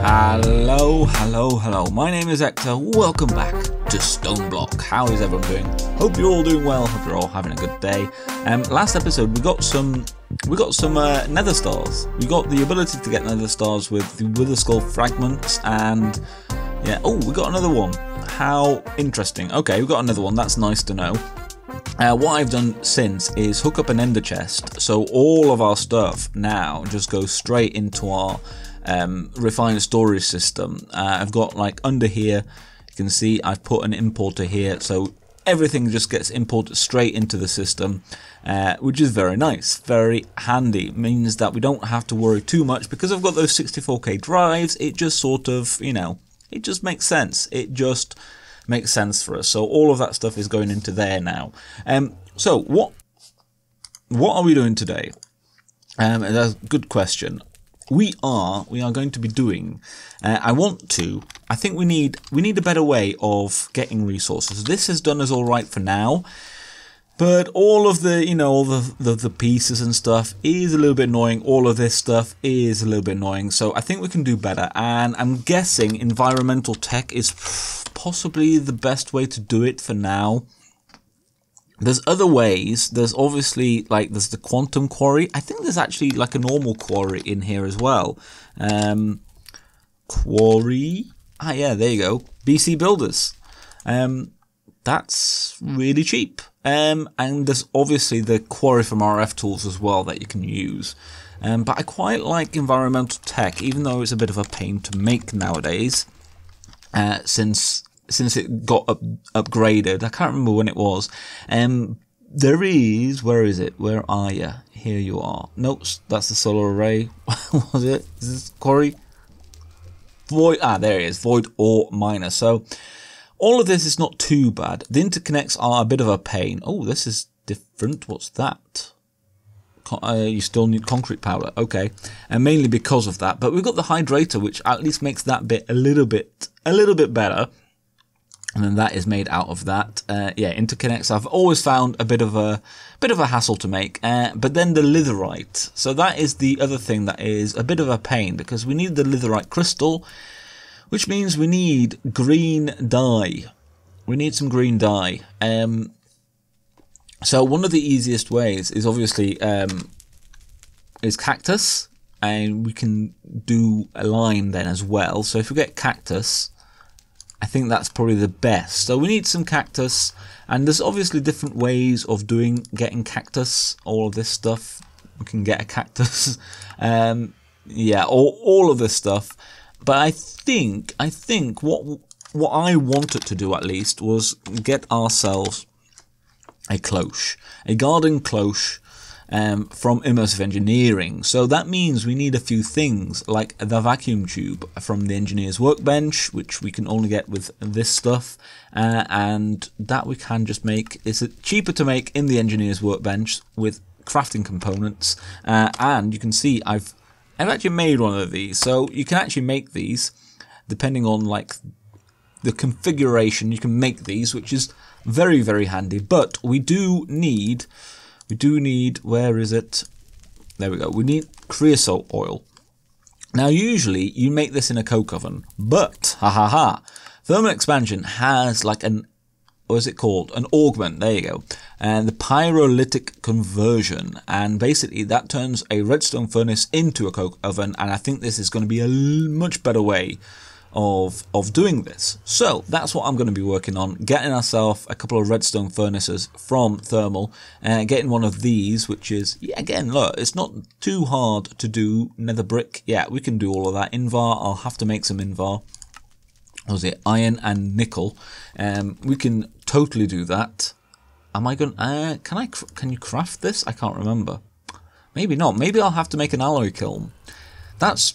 Hello. My name is Ector. Welcome back to Stoneblock. How is everyone doing? Hope you're all doing well. Hope you're all having a good day. Last episode we got some nether stars. We got the ability to get nether stars with the wither skull fragments, and yeah. Oh, we got another one. How interesting. Okay, we got another one. That's nice to know. What I've done since is hook up an ender chest, so all of our stuff now just goes straight into our refined storage system. I've got, like, under here, you can see I've put an importer here, so everything just gets imported straight into the system, which is very nice, very handy. It means that we don't have to worry too much because I've got those 64K drives. It just sort of, you know, it just makes sense. It just makes sense for us. So all of that stuff is going into there now. So what are we doing today? That's a good question. We are going to be doing. I think we need a better way of getting resources. This has done us all right for now, but all of the, you know, all the pieces and stuff is a little bit annoying. All of this stuff is a little bit annoying. So I think we can do better. And I'm guessing environmental tech is possibly the best way to do it for now. There's other ways. There's obviously, like, there's the quantum quarry. I think there's actually like a normal quarry in here as well. Quarry. Ah, yeah, there you go. BC Builders. That's really cheap. And there's obviously the quarry from RF tools as well that you can use. But I quite like environmental tech, even though it's a bit of a pain to make nowadays. Since it got upgraded. I can't remember when it was. There is, where is it? Where are you? Here you are. Nope, that's the solar array. What was it? Is this quarry? Void, there it is. Void ore miner. So all of this is not too bad. The interconnects are a bit of a pain. Oh, this is different. What's that? You still need concrete powder. Okay. And mainly because of that. But we've got the hydrator, which at least makes that bit a little bit better. And then that is made out of that. Yeah, interconnects I've always found a bit of a hassle to make. But then the litherite. So that is the other thing that is a bit of a pain, because we need the litherite crystal, which means we need green dye. We need some green dye. So one of the easiest ways is obviously is cactus, and we can do a lime then as well. So if we get cactus, I think that's probably the best. So we need some cactus, and there's obviously different ways of getting cactus. All of this stuff, we can get a cactus. Yeah, all of this stuff. But I think what I wanted to do at least was get ourselves a cloche, a garden cloche. From Immersive Engineering. So that means we need a few things, like the vacuum tube from the engineer's workbench, which we can only get with this stuff, and that we can just make. It's cheaper to make in the engineer's workbench with crafting components, and you can see I've actually made one of these. So you can actually make these depending on, like, the configuration. You can make these, which is very, very handy. But we do need, where is it? There we go. We need creosote oil. Now, usually you make this in a coke oven, but thermal expansion has like what is it called? An augment. There you go. And the pyrolytic conversion, and basically that turns a redstone furnace into a coke oven. And I think this is going to be a much better way of doing this. So that's what I'm going to be working on, getting ourselves a couple of redstone furnaces from thermal, and getting one of these, which is, yeah, again, look, it's not too hard to do. Nether brick, yeah, we can do all of that. Invar, I'll have to make some invar. What was it? Iron and nickel. We can totally do that. Am I going can you craft this? I can't remember. Maybe not. Maybe I'll have to make an alloy kiln. That's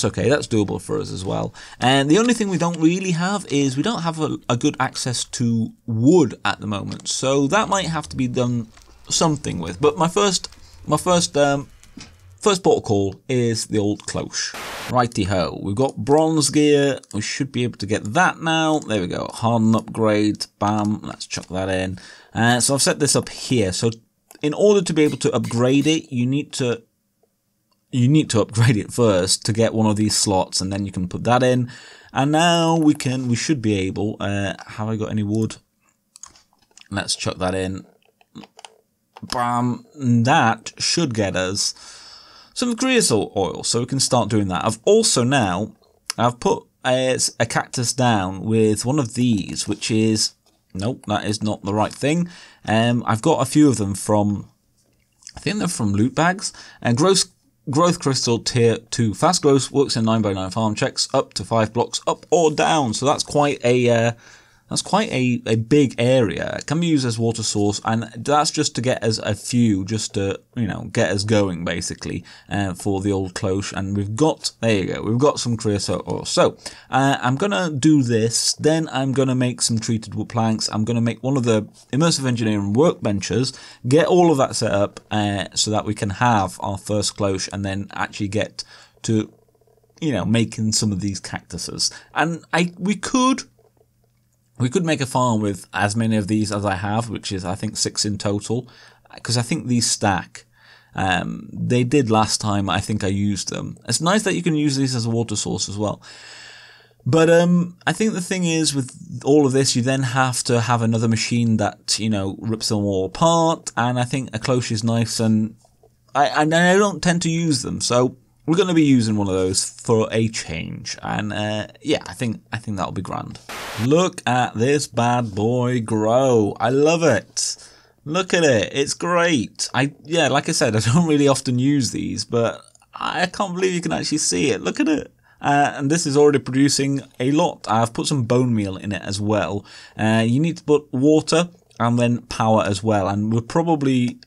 okay, that's doable for us as well. And the only thing we don't really have is we don't have a good access to wood at the moment. So that might have to be done something with. But my first port of call is the old cloche. Righty-ho, we've got bronze gear. We should be able to get that now. There we go, harden upgrade, bam, let's chuck that in. So I've set this up here. So in order to be able to upgrade it, you need to you need to upgrade it first to get one of these slots, and then you can put that in. And now we should be able, have I got any wood? Let's chuck that in. Bam, that should get us some creosote oil, so we can start doing that. I've put a cactus down with one of these, which is, nope, that is not the right thing. I've got a few of them from, I think they're from loot bags. And growth crystal tier 2, fast growth, works in 9x9 farm, checks up to 5 blocks up or down. So that's quite a big area. It can be used as water source, and that's just to get us a few, just to, you know, get us going basically, for the old cloche. And we've got, there you go, we've got some creosote oil. So I'm gonna do this, then I'm gonna make some treated wood planks. I'm gonna make one of the immersive engineering workbenches, get all of that set up, so that we can have our first cloche, and then actually get to, you know, making some of these cactuses. And we could make a farm with as many of these as I have, which is, I think, 6 in total, because I think these stack. They did last time I think I used them. It's nice that you can use these as a water source as well. But I think the thing is, with all of this, you then have to have another machine that, you know, rips them all apart, and I think a cloche is nice, and I don't tend to use them, so we're going to be using one of those for a change, and yeah, I think that'll be grand. Look at this bad boy grow. I love it. Look at it. It's great. Yeah, like I said, I don't really often use these, but I can't believe you can actually see it. Look at it. And this is already producing a lot. I've put some bone meal in it as well. You need to put water and then power as well, and we're probably...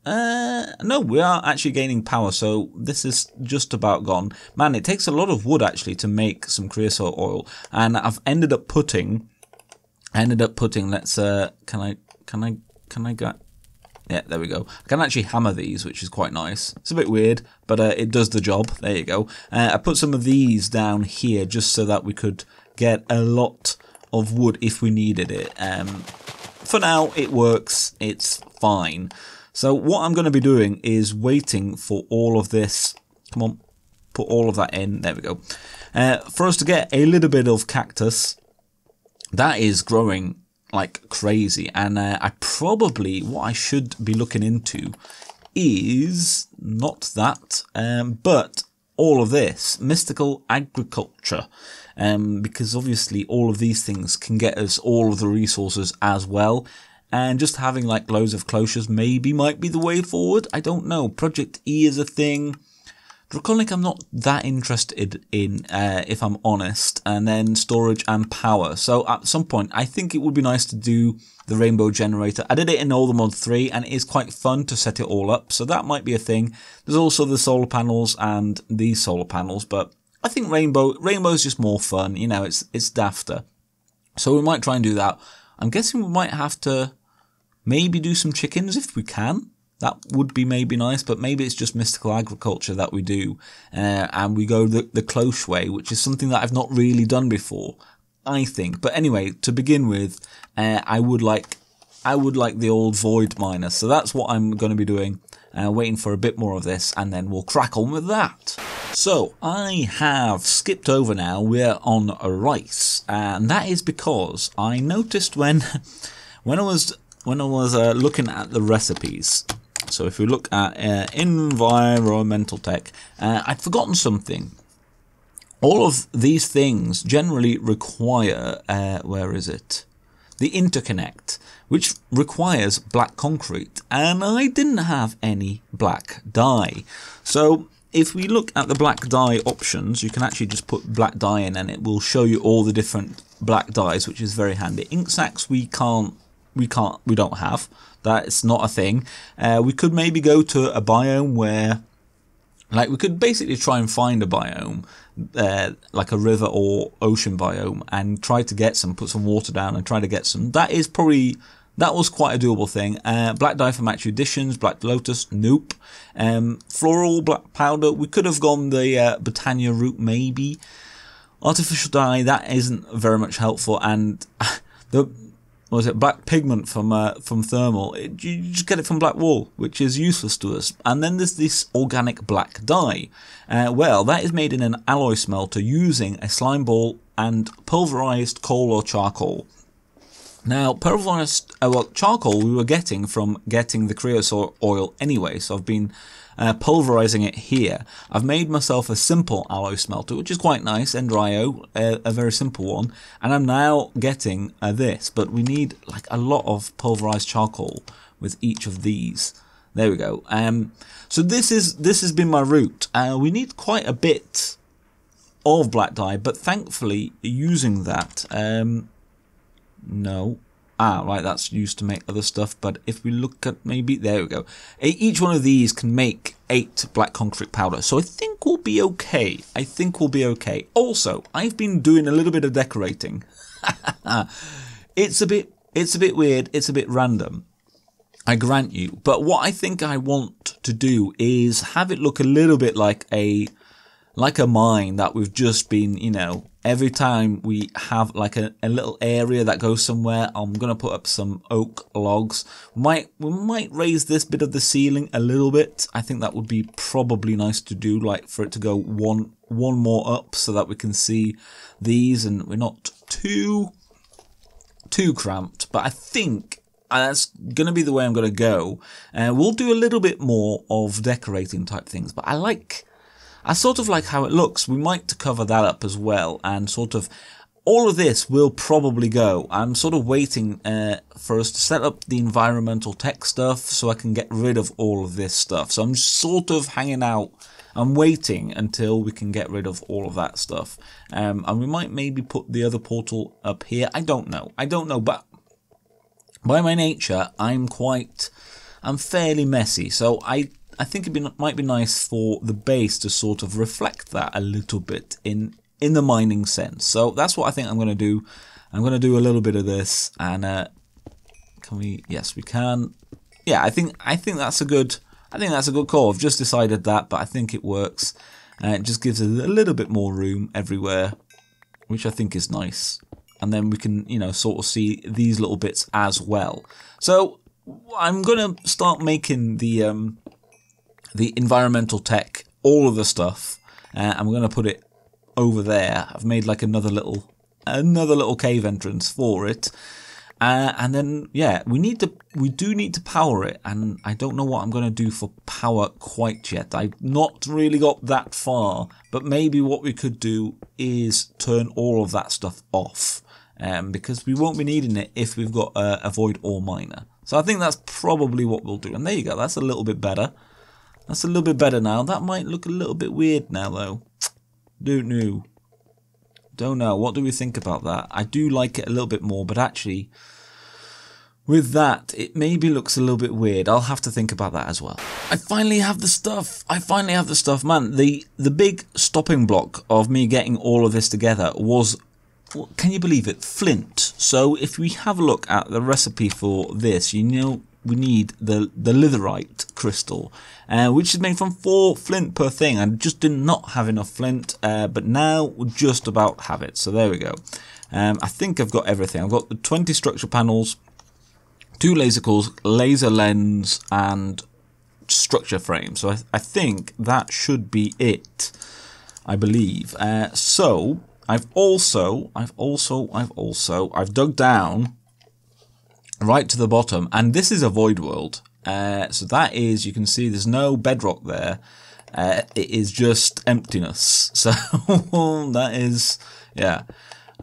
no, we are actually gaining power, so this is just about gone. Man, it takes a lot of wood actually to make some creosote oil, and I've ended up putting, let's, can I get, yeah, there we go. I can actually hammer these, which is quite nice. It's a bit weird, but it does the job. There you go. I put some of these down here just so that we could get a lot of wood if we needed it. For now, it works. It's fine. So what I'm going to be doing is waiting for all of this. Come on, put all of that in. There we go. For us to get a little bit of cactus that is growing like crazy. And what I should be looking into is not that, but all of this mystical agriculture. Because obviously all of these things can get us all of the resources as well. And just having like loads of cloches maybe might be the way forward. I don't know. Project E is a thing. Draconic I'm not that interested in, if I'm honest. And then storage and power. So at some point I think it would be nice to do the rainbow generator. I did it in All the Mod 3 and it is quite fun to set it all up. So that might be a thing. There's also the solar panels and these solar panels. But I think rainbow is just more fun. You know, it's dafter. So we might try and do that. I'm guessing we might have to maybe do some chickens if we can. That would be maybe nice, but maybe it's just mystical agriculture that we do. And we go the cloche way, which is something that I've not really done before, I think. But anyway, to begin with, I would like the old void miner. So that's what I'm going to be doing. Waiting for a bit more of this, and then we'll crack on with that. So I have skipped over now. We're on rice, and that is because I noticed when I was looking at the recipes. So if we look at environmental tech, I'd forgotten something. All of these things generally require, where is it? The interconnect, which requires black concrete, and I didn't have any black dye. So if we look at the black dye options, you can actually just put black dye in and it will show you all the different black dyes, which is very handy. Ink sacs we don't have. That's not a thing. We could maybe go to a biome where, like, we could basically try and find a biome, like a river or ocean biome, and try to get some, put some water down and try to get some. That was quite a doable thing. Black dye for match editions, black lotus, nope. Floral black powder, we could have gone the Britannia route maybe. Artificial dye, that isn't very much helpful, and what is it, black pigment from thermal. You just get it from black wool, which is useless to us. And then there's this organic black dye. Well, that is made in an alloy smelter using a slime ball and pulverized coal or charcoal. Now, pulverized charcoal we were getting from getting the creosote oil anyway, so I've been pulverizing it here. I've made myself a simple alloy smelter, which is quite nice, Endrio, a very simple one, and I'm now getting this, but we need like a lot of pulverized charcoal with each of these. There we go. So this has been my route. We need quite a bit of black dye, but thankfully using that. No. Right, that's used to make other stuff, but if we look at maybe, there we go. Each one of these can make 8 black concrete powder, so I think we'll be okay. I think we'll be okay. Also, I've been doing a little bit of decorating. It's a bit weird, it's a bit random, I grant you, but what I think I want to do is have it look a little bit like a mine that we've just been, you know, every time we have like a little area that goes somewhere, I'm going to put up some oak logs. We might raise this bit of the ceiling a little bit. I think that would be probably nice to do, like for it to go one more up so that we can see these and we're not too cramped. But I think that's going to be the way I'm going to go. We'll do a little bit more of decorating type things, but I sort of like how it looks. We might cover that up as well, and sort of all of this will probably go. I'm sort of waiting for us to set up the environmental tech stuff so I can get rid of all of this stuff. So I'm sort of hanging out. I'm waiting until we can get rid of all of that stuff. And we might maybe put the other portal up here. I don't know, but by my nature, I'm fairly messy. So I think it might be nice for the base to sort of reflect that a little bit in the mining sense. So that's what I think I'm going to do. I'm going to do a little bit of this, and can we? Yes, we can. Yeah, I think that's a good. I think that's a good call. I've just decided that, but I think it works. It just gives us a little bit more room everywhere, which I think is nice. And then we can, you know, sort of see these little bits as well. So I'm going to start making the environmental tech, all of the stuff, and we're going to put it over there. I've made like another little cave entrance for it, and then yeah, we do need to power it, and I don't know what I'm going to do for power quite yet. I've not really got that far, but maybe what we could do is turn all of that stuff off, because we won't be needing it if we've got a void ore miner. So I think that's probably what we'll do, and there you go. That's a little bit better. That's a little bit better now. That might look a little bit weird now, though. Don't know. What do we think about that? I do like it a little bit more, but actually, with that, it maybe looks a little bit weird. I'll have to think about that as well. I finally have the stuff. Man, the big stopping block of me getting all of this together was, can you believe it, flint. So if we have a look at the recipe for this, you know, we need the litherite crystal, which is made from 4 flint per thing. I just did not have enough flint, but now we just about have it. So there we go. I think I've got everything. I've got the 20 structure panels, 2 laser cores, laser lens, and structure frame. So I think that should be it, I believe. So I've dug down right to the bottom, and this is a void world. So that is, you can see there's no bedrock there. It is just emptiness. So that is, yeah.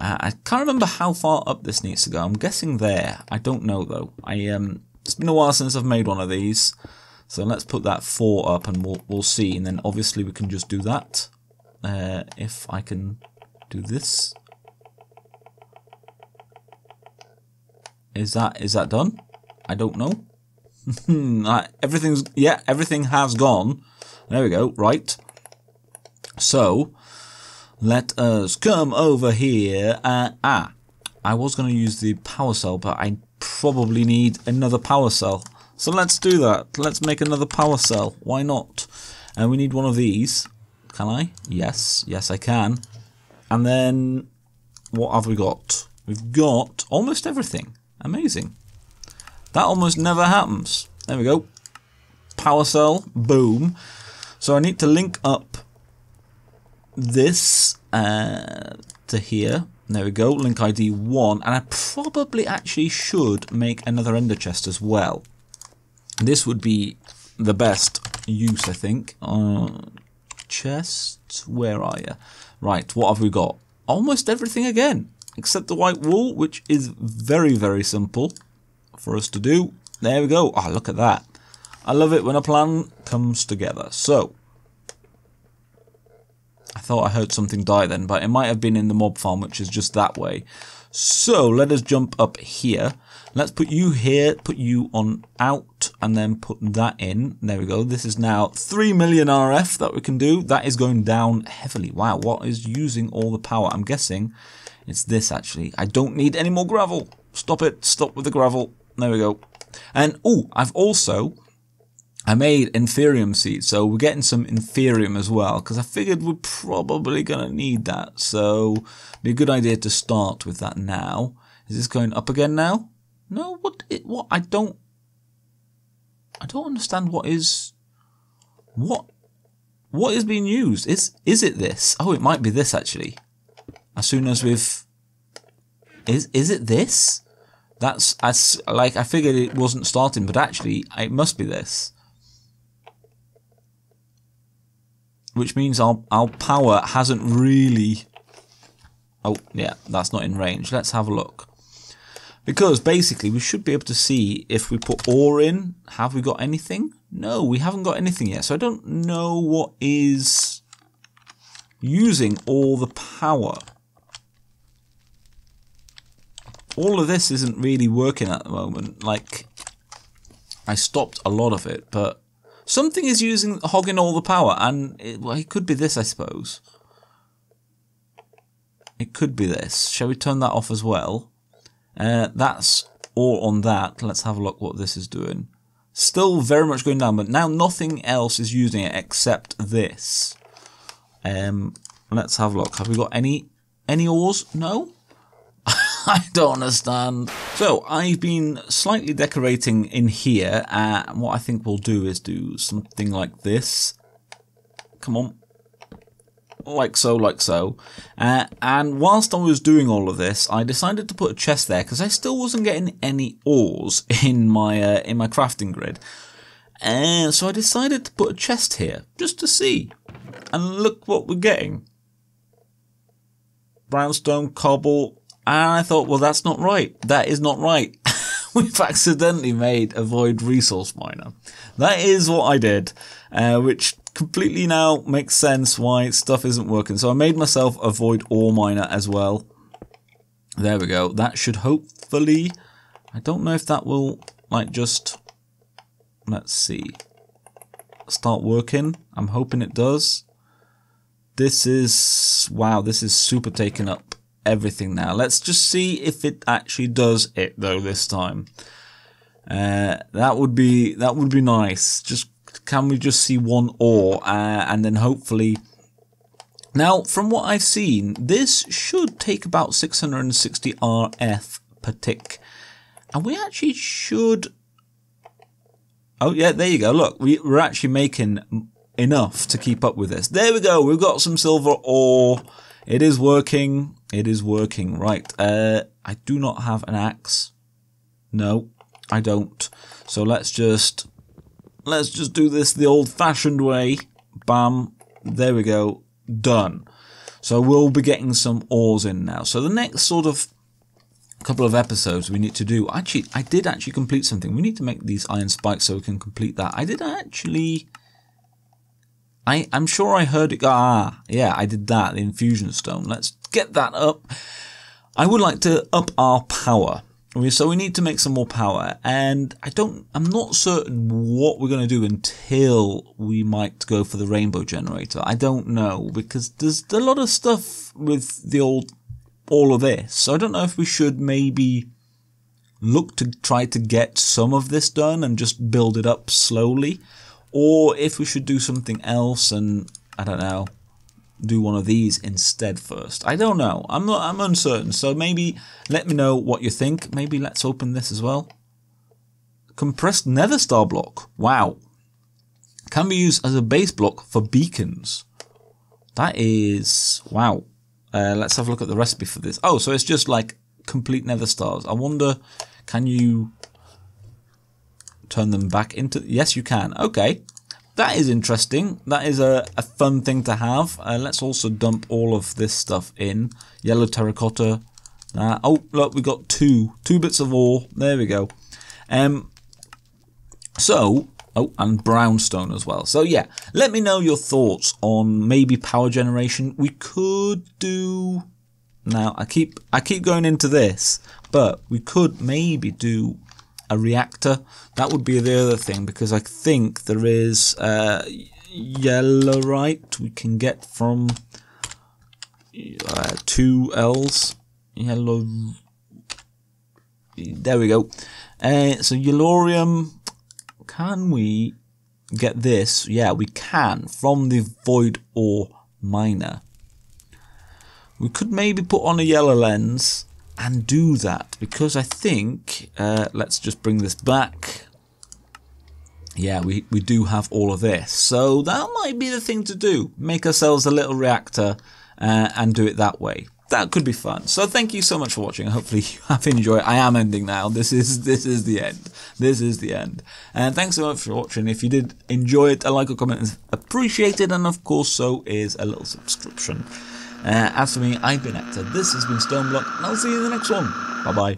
I can't remember how far up this needs to go. I'm guessing there. I don't know though. It's been a while since I've made one of these. So let's put that 4 up, and we'll see. And then obviously we can just do that. If I can do this. Is that done? I don't know. Everything has gone. There we go. Right. So let us come over here. I was going to use the power cell, but I probably need another power cell. So let's do that. Let's make another power cell. Why not? And we need one of these. Can I? Yes. Yes, I can. And then what have we got? We've got almost everything. Amazing. That almost never happens. There we go. Power cell. Boom. So I need to link up this to here. There we go. Link ID 1. And I probably actually should make another ender chest as well. This would be the best use, I think. Chest. Where are you? Right. What have we got? Almost everything again. Except the white wool, which is very, very simple for us to do. There we go. Oh, look at that. I love it when a plan comes together. So, I thought I heard something die then, but it might have been in the mob farm, which is just that way. So, let us jump up here. Let's put you here, put you on out, and then put that in. There we go. This is now 3 million RF that we can do. That is going down heavily. Wow, what is using all the power? I'm guessing it's this, actually. I don't need any more gravel. Stop it. Stop with the gravel. There we go. And, oh, I made Inferium seeds, so we're getting some Inferium as well, because I figured we're probably going to need that. So, it'd be a good idea to start with that now. Is this going up again now? No, what? I don't understand what is being used. Is it this? Oh, it might be this, actually. As soon as we've... Is it this? That's, I figured it wasn't starting, but actually, it must be this. Which means our power hasn't really... Oh, yeah, that's not in range. Let's have a look. Because, basically, we should be able to see if we put ore in. Have we got anything? No, we haven't got anything yet. So I don't know what is using all the power. All of this isn't really working at the moment. Like, I stopped a lot of it, but something is hogging all the power, and it could be this, I suppose. It could be this. Shall we turn that off as well? That's all on that. Let's have a look what this is doing. Still very much going down, but now nothing else is using it except this. Let's have a look. Have we got any ores? No? I don't understand. So, I've been slightly decorating in here, and what I think we'll do is do something like this. Come on. Like so, like so. And whilst I was doing all of this, I decided to put a chest there, because I still wasn't getting any ores in my crafting grid. And so I decided to put a chest here, just to see. And look what we're getting. Brownstone, cobble... And I thought, well, that's not right. That is not right. We've accidentally made a void resource miner. That is what I did, which completely now makes sense why stuff isn't working. So I made myself a void ore miner as well. There we go. That should hopefully... I don't know if that will, like, just... Let's see. Start working. I'm hoping it does. This is... Wow, this is super taken up. Everything now. Let's just see if it actually does it though this time. That would be nice. Just can we just see one ore and then hopefully. Now from what I've seen, this should take about 660 RF per tick, and we actually should. Oh yeah, there you go. Look, we're actually making enough to keep up with this. There we go. We've got some silver ore. It is working. It is working. Right. I do not have an axe. No, I don't. So let's just do this the old-fashioned way. Bam. There we go. Done. So we'll be getting some ores in now. So the next sort of couple of episodes we need to do. Actually, I did actually complete something. We need to make these iron spikes so we can complete that. I did actually... I'm sure I heard it. Yeah, I did that. The Infusion Stone. Let's get that up. I would like to up our power. So we need to make some more power. And I'm not certain what we're going to do until we might go for the rainbow generator. I don't know, because there's a lot of stuff with all of this. So I don't know if we should maybe look to try to get some of this done and just build it up slowly. Or if we should do something else and, I don't know, do one of these instead first. I don't know. I'm uncertain. So maybe let me know what you think. Maybe let's open this as well. Compressed nether star block. Wow. Can be used as a base block for beacons. That is... wow. Let's have a look at the recipe for this. Oh, so it's just like complete nether stars. I wonder, can you turn them back into... yes, you can. Okay. That is interesting. That is a fun thing to have. Let's also dump all of this stuff in. Yellow terracotta. Oh, look, we got two bits of ore. There we go. Oh, and brown stone as well. So yeah, let me know your thoughts on maybe power generation. We could do... now, I keep going into this, but we could maybe do a reactor. That would be the other thing, because I think there is yellorite we can get from 2 L's. Yellow... there we go. So yellorium... can we get this? Yeah, we can, from the void ore miner. We could maybe put on a yellow lens and do that, because I think, let's just bring this back. Yeah, we do have all of this. So that might be the thing to do. Make ourselves a little reactor and do it that way. That could be fun. So thank you so much for watching. Hopefully you have enjoyed. I am ending now. This is the end. This is the end. And thanks so much for watching. If you did enjoy it, a like or comment is appreciated, and of course so is a little subscription. As for me, I've been Ector. This has been Stoneblock, and I'll see you in the next one. Bye bye.